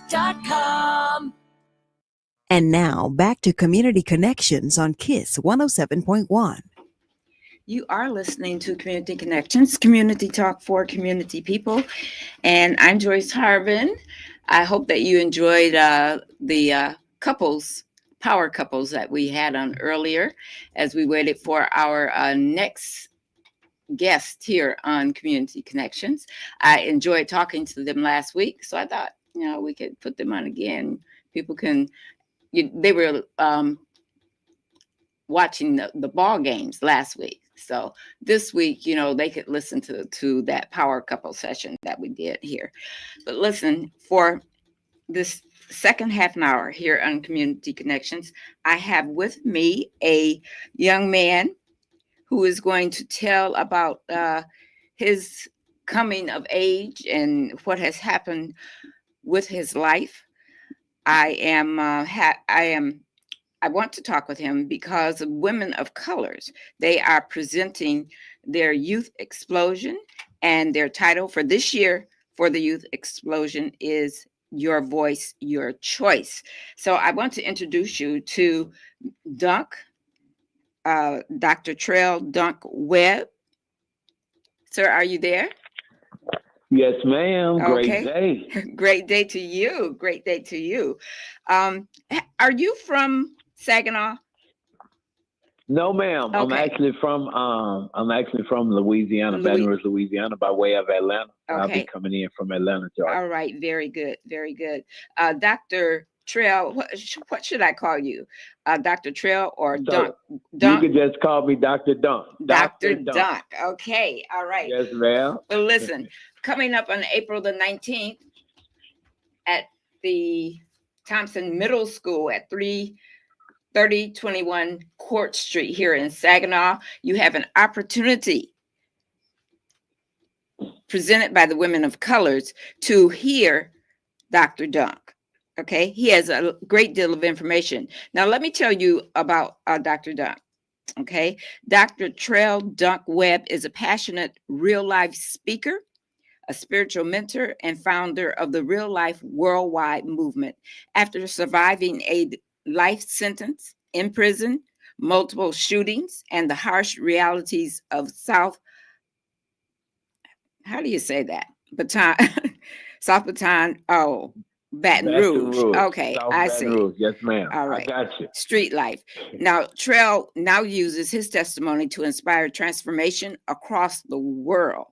KISS107.1 And now back to Community Connections on KISS 107.1. You are listening to Community Connections, community talk for community people. And I'm Joyce Harvin. I hope that you enjoyed the power couples that we had on earlier as we waited for our next guest here on Community Connections. I enjoyed talking to them last week, so I thought, we could put them on again. People they were watching the ball games last week. So this week, they could listen to that power couple session that we did here. But listen, for this second half an hour here on Community Connections, I have with me a young man who is going to tell about his coming of age and what has happened with his life. I want to talk with him because of Women of Colors. They are presenting their Youth Explosion, and their title for this year for the Youth Explosion is Your Voice, Your Choice. So I want to introduce you to Dunk, Dr. Trail Dunk Webb. Sir, are you there? Yes, ma'am. Great Okay. day. Great day to you. Great day to you. Are you from Saginaw? No, ma'am. Okay. I'm actually from Louisiana, Baton Rouge, Louisiana, by way of Atlanta. Okay. I'll be coming in from Atlanta, Georgia. All right. Very good. Very good. Dr. Trail, what should I call you? Dr. Trail or Dunk? You could just call me Dr. Dunk. Dr. Dunk. Okay. All right. Yes, ma'am. Well, listen, coming up on April the 19th at the Thompson Middle School at 3021 Court Street here in Saginaw, you have an opportunity presented by the Women of Colors to hear Dr. Dunk. Okay, he has a great deal of information. Now, let me tell you about Dr. Dunk. Okay, Dr. Trail Dunk Webb is a passionate real-life speaker, a spiritual mentor, and founder of the Real Life Worldwide movement. After surviving a life sentence in prison, multiple shootings, and the harsh realities of South Baton Rouge. Okay, South I Baton see. Rouge. Yes, ma'am. All right. I got you. Street life. Now, Trail now uses his testimony to inspire transformation across the world.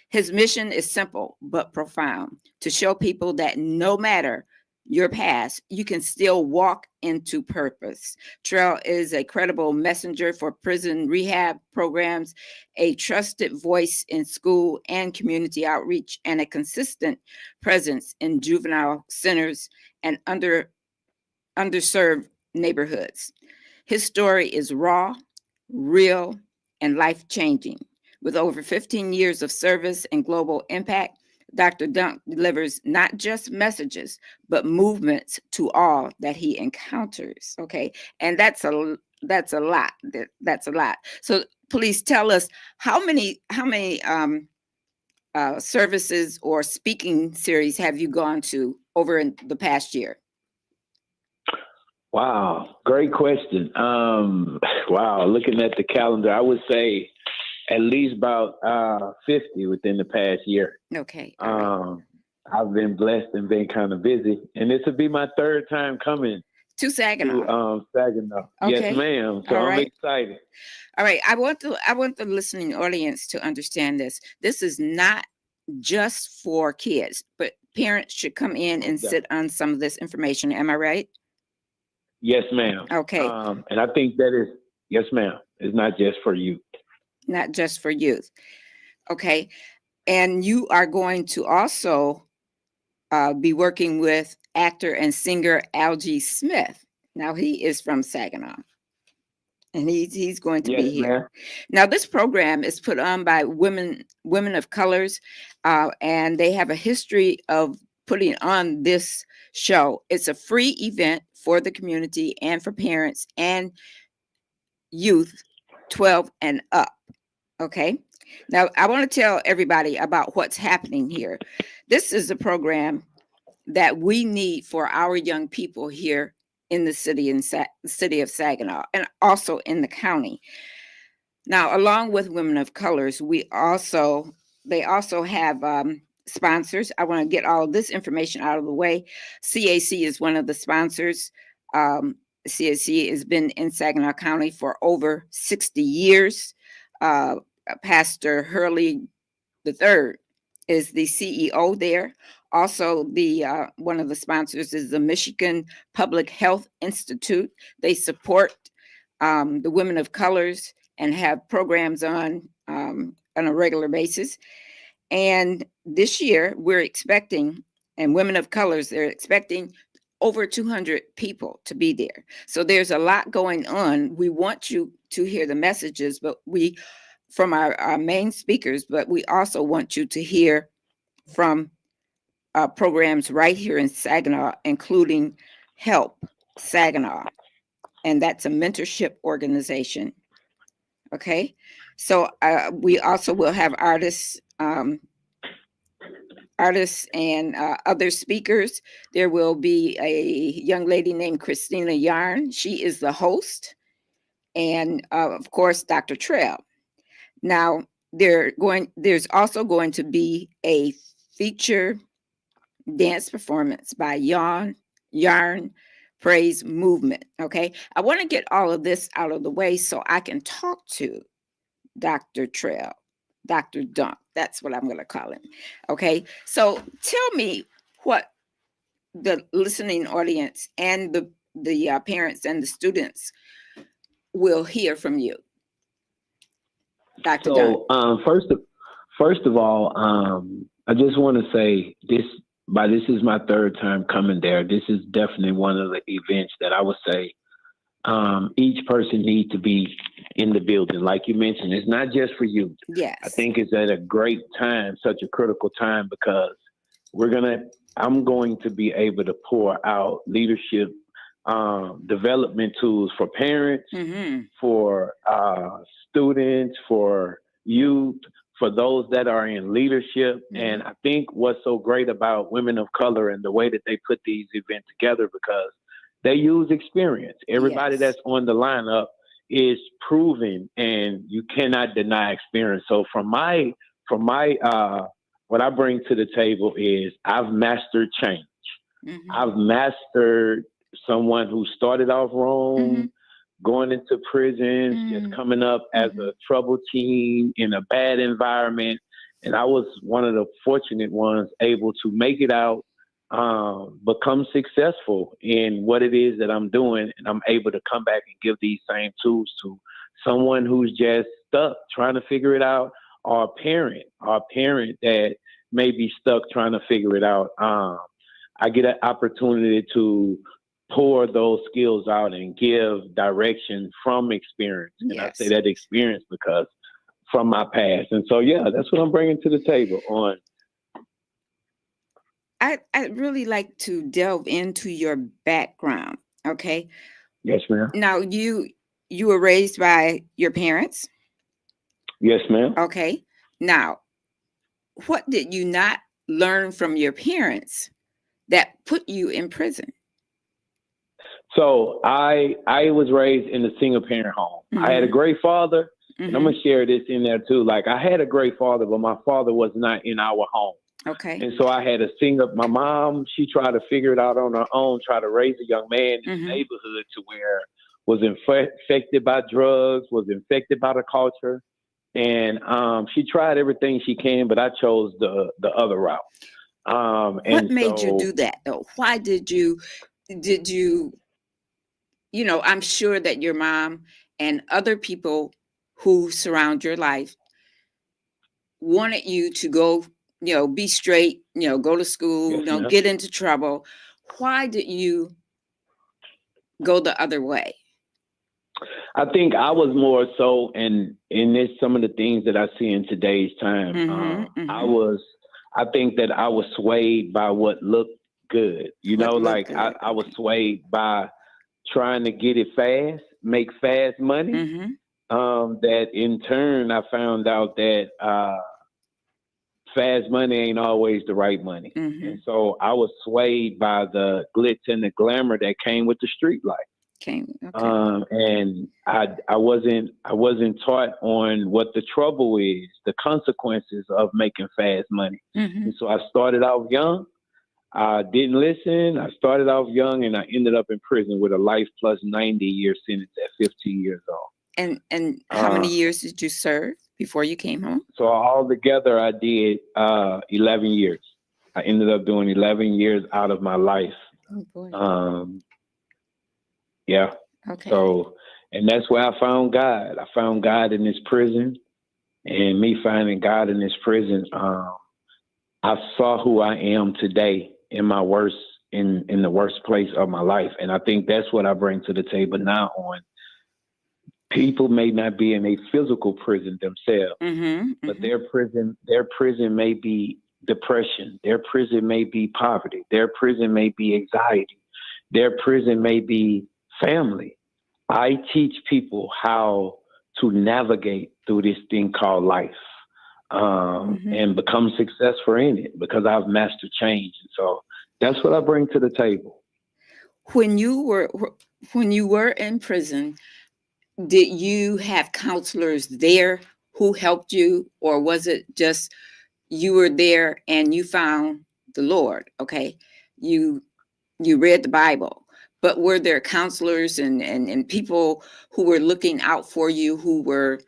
His mission is simple but profound: to show people that no matter your past, you can still walk into purpose. Trail is a credible messenger for prison rehab programs, a trusted voice in school and community outreach, and a consistent presence in juvenile centers and underserved neighborhoods. His story is raw, real, and life-changing. With over 15 years of service and global impact, Dr. Dunk delivers not just messages, but movements to all that he encounters. Okay, and that's a lot. That's a lot. So please tell us how many services or speaking series have you gone to over in the past year? Wow, great question. Wow, looking at the calendar, I would say at least about 50 within the past year. Okay. I've been blessed and been kind of busy, and this will be my third time coming to Saginaw. Saginaw. Okay. Yes, ma'am. So I'm excited. All right. I want the listening audience to understand this. This is not just for kids, but parents should come in and sit on some of this information. Am I right? Yes, ma'am. Okay. And I think that is, yes, ma'am. It's not just for youth. Not just for youth. Okay. And you are going to also be working with actor and singer Algie Smith. Now, he is from Saginaw, and he's going to be here. Ma'am. Now, this program is put on by Women of Colors, and they have a history of putting on this show. It's a free event for the community and for parents and youth 12 and up. Okay. Now, I want to tell everybody about what's happening here. This is a program that we need for our young people here in the city city of Saginaw, and also in the county. Now, along with Women of Colors, they also have sponsors. I want to get all this information out of the way. CAC is one of the sponsors. Um, CAC has been in Saginaw County for over 60 years. Pastor Hurley III is the CEO there. Also, the one of the sponsors is the Michigan Public Health Institute. They support the Women of Colors and have programs on a regular basis. And this year, we're expecting, and Women of Colors, they're expecting over 200 people to be there. So there's a lot going on. We want you to hear the messages, but from our main speakers, but we also want you to hear from programs right here in Saginaw, including Help Saginaw, and that's a mentorship organization. Okay, so we also will have artists and other speakers. There will be a young lady named Christina Yarn. She is the host, and of course, Dr. Trail. Now, there's also going to be a feature dance performance by Yarn Praise Movement. Okay, I want to get all of this out of the way so I can talk to Dr. Trail, Dr. Dunk. That's what I'm going to call him. Okay, so tell me what the listening audience and the parents and the students will hear from you, Dr. Dunk. So, first of all, I just want to say this is my third time coming there. This is definitely one of the events that I would say each person needs to be in the building. Like you mentioned, it's not just for you. Yes. I think it's at a great time, such a critical time, because I'm going to be able to pour out leadership development tools for parents, for students, for youth, for those that are in leadership. And I think what's so great about Women of Color and the way that they put these events together, because they use experience. Everybody that's on the lineup is proven, and you cannot deny experience. So from my what I bring to the table is I've mastered change. I've mastered someone who started off wrong, going into prisons, just coming up as a troubled teen in a bad environment. And I was one of the fortunate ones able to make it out, become successful in what it is that I'm doing. And I'm able to come back and give these same tools to someone who's just stuck trying to figure it out, or a parent that may be stuck trying to figure it out. I get an opportunity to pour those skills out and give direction from experience. And I say that experience because from my past. And so, that's what I'm bringing to the table on. I'd really like to delve into your background. Okay. Yes, ma'am. Now, you were raised by your parents? Yes, ma'am. Okay. Now, what did you not learn from your parents that put you in prison? So I was raised in a single parent home. I had a great father, and I'm gonna share this in there too. Like, I had a great father, but my father was not in our home. Okay. And so I had to my mom, she tried to figure it out on her own, try to raise a young man in the neighborhood to where was infected by drugs, was infected by the culture. And she tried everything she can, but I chose the other route. What made you do that though? Why did you, I'm sure that your mom and other people who surround your life wanted you to go, be straight, go to school, get into trouble. Why did you go the other way? I think I was more so, and in this, some of the things that I see in today's time, I think that I was swayed by what looked good. I was swayed by trying to get it fast, make fast money. That in turn, I found out that fast money ain't always the right money. And so I was swayed by the glitz and the glamour that came with the street life. Okay. And I wasn't taught on what the trouble is, the consequences of making fast money. And so I started off young. I didn't listen. I started off young, and I ended up in prison with a life plus 90-year sentence at 15 years old. And how many years did you serve before you came home? So altogether, I did 11 years. I ended up doing 11 years out of my life. Oh boy. Yeah. Okay. So, and that's where I found God. I found God in this prison, and me finding God in this prison, I saw who I am today in my worst, in the worst place of my life. And I think that's what I bring to the table now. On people may not be in a physical prison themselves, but their prison may be depression. Their prison may be poverty. Their prison may be anxiety. Their prison may be family. I teach people how to navigate through this thing called life, and become successful in it, because I've mastered change. And so that's what I bring to the table. When you were in prison, did you have counselors there who helped you, or was it just you were there and you found the Lord? Okay. You read the Bible, but were there counselors and people who were looking out for you, who were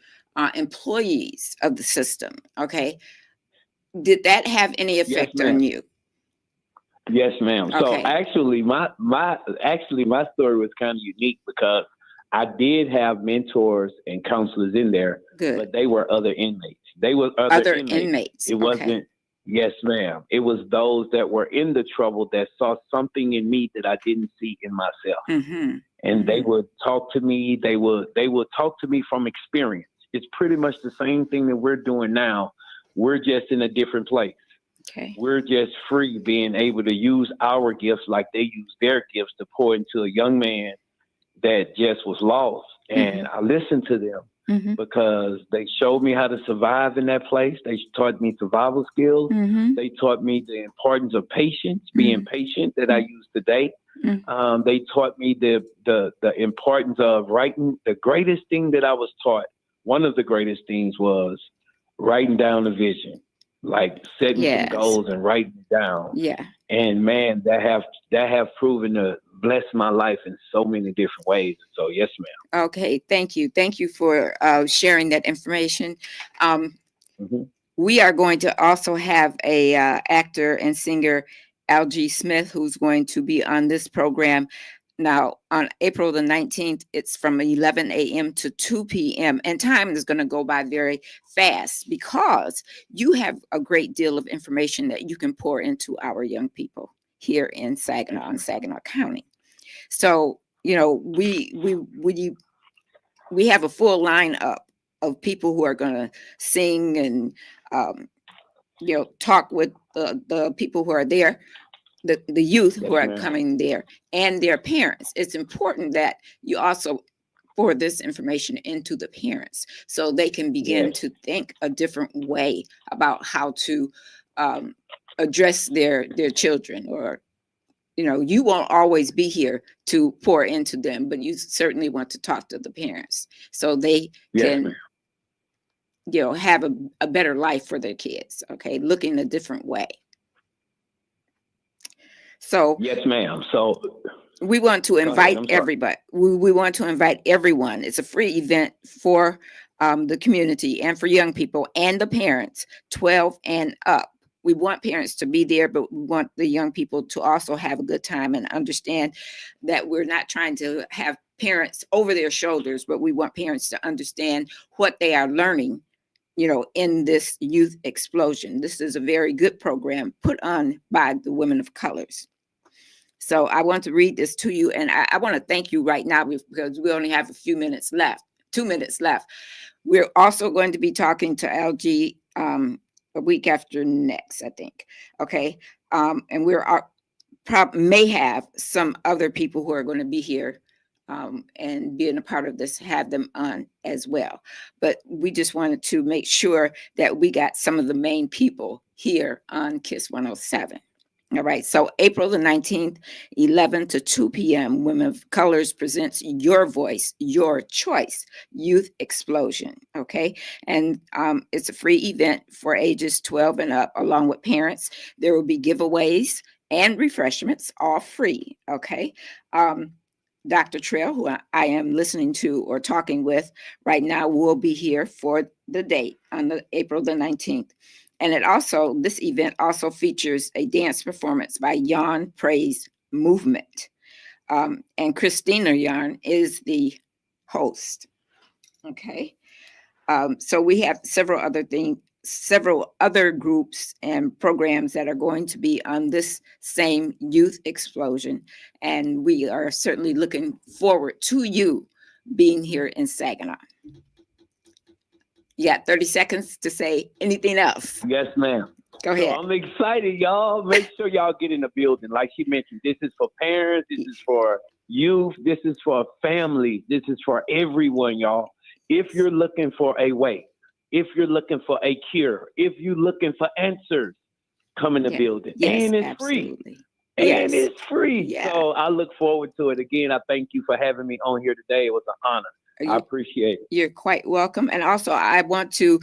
employees of the system? Okay. Did that have any effect on you? Yes, ma'am. Okay. So actually my story was kind of unique, because I did have mentors and counselors in there, but they were other inmates. They were other inmates. It wasn't, yes, ma'am. It was those that were in the trouble that saw something in me that I didn't see in myself. And they would talk to me. They would talk to me from experience. It's pretty much the same thing that we're doing now. We're just in a different place. Okay. We're just free, being able to use our gifts like they use their gifts to pour into a young man that just was lost. And I listened to them because they showed me how to survive in that place. They taught me survival skills. They taught me the importance of patience, being patient, that I use today. They taught me the importance of writing. The greatest thing that I was taught, one of the greatest things, was writing down a vision, like setting some goals and writing it down. Yeah. And man, that have proven to bless my life in so many different ways. So yes, ma'am. Okay. Thank you. Thank you for sharing that information. We are going to also have a actor and singer, Algie Smith, who's going to be on this program. Now, on April the 19th, it's from 11 a.m. to 2 p.m. And time is going to go by very fast, because you have a great deal of information that you can pour into our young people here in Saginaw and Saginaw County. So, you know, we have a full lineup of people who are going to sing and, talk with the people who are there, the youth who are coming there, and their parents. It's important that you also pour this information into the parents, so they can begin to think a different way about how to address their children. Or, you won't always be here to pour into them, but you certainly want to talk to the parents so they can have a better life for their kids. Okay, look in a different way. So yes, ma'am. So we want to invite everybody. We want to invite everyone. It's a free event for the community and for young people and the parents, 12 and up. We want parents to be there, but we want the young people to also have a good time and understand that we're not trying to have parents over their shoulders, but we want parents to understand what they are learning, in this youth explosion. This is a very good program put on by the Women of Colors. So I want to read this to you, and I want to thank you right now, because we only have a few minutes left, 2 minutes left. We're also going to be talking to LG a week after next, I think. Okay. And may have some other people who are going to be here and being a part of this, have them on as well. But we just wanted to make sure that we got some of the main people here on KISS 107. All right, so April the 19th, 11 to 2 p.m., Women of Colors presents Your Voice, Your Choice, Youth Explosion, okay? And it's a free event for ages 12 and up, along with parents. There will be giveaways and refreshments, all free, okay? Dr. Trail, who I am listening to or talking with right now, will be here for the date on the April the 19th. And this event also features a dance performance by Yarn Praise Movement. And Christina Yarn is the host. Okay. So we have several other groups and programs that are going to be on this same youth explosion. And we are certainly looking forward to you being here in Saginaw. You got 30 seconds to say anything else. Yes, ma'am. Go ahead. So I'm excited, y'all. Make sure y'all get in the building. Like she mentioned, this is for parents. This is for youth. This is for families. This is for everyone, y'all. If you're looking for a way, if you're looking for a cure, if you're looking for answers, come in the building. Yes, and it's absolutely. free. And it's free. Yeah. So I look forward to it. Again, I thank you for having me on here today. It was an honor. I appreciate it. You're quite welcome. And also, I want to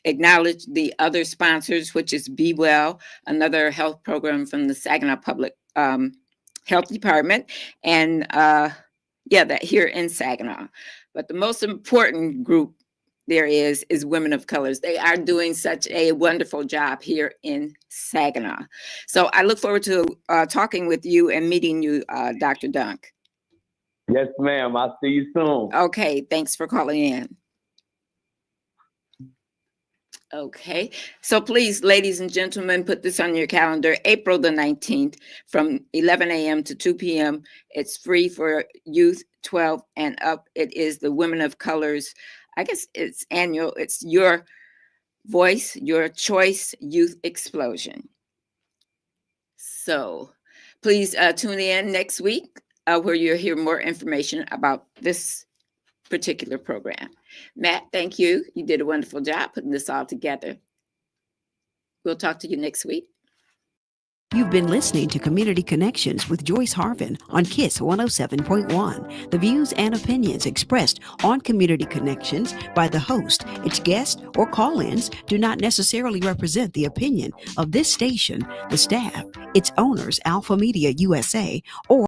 acknowledge the other sponsors, which is Be Well, another health program from the Saginaw Public Health Department, and that here in Saginaw. But the most important group there is Women of Colors. They are doing such a wonderful job here in Saginaw. So I look forward to talking with you and meeting you, Dr. Dunk. Yes, ma'am. I'll see you soon. Okay. Thanks for calling in. Okay. So please, ladies and gentlemen, put this on your calendar. April the 19th from 11 a.m. to 2 p.m. It's free for youth 12 and up. It is the Women of Colors. I guess it's annual. It's Your Voice, Your Choice Youth Explosion. So please tune in next week where you'll hear more information about this particular program. Matt, thank you. You did a wonderful job putting this all together. We'll talk to you next week. You've been listening to Community Connections with Joyce Harvin on KISS 107.1. The views and opinions expressed on Community Connections by the host, its guests, or call-ins do not necessarily represent the opinion of this station, the staff, its owners, Alpha Media USA, or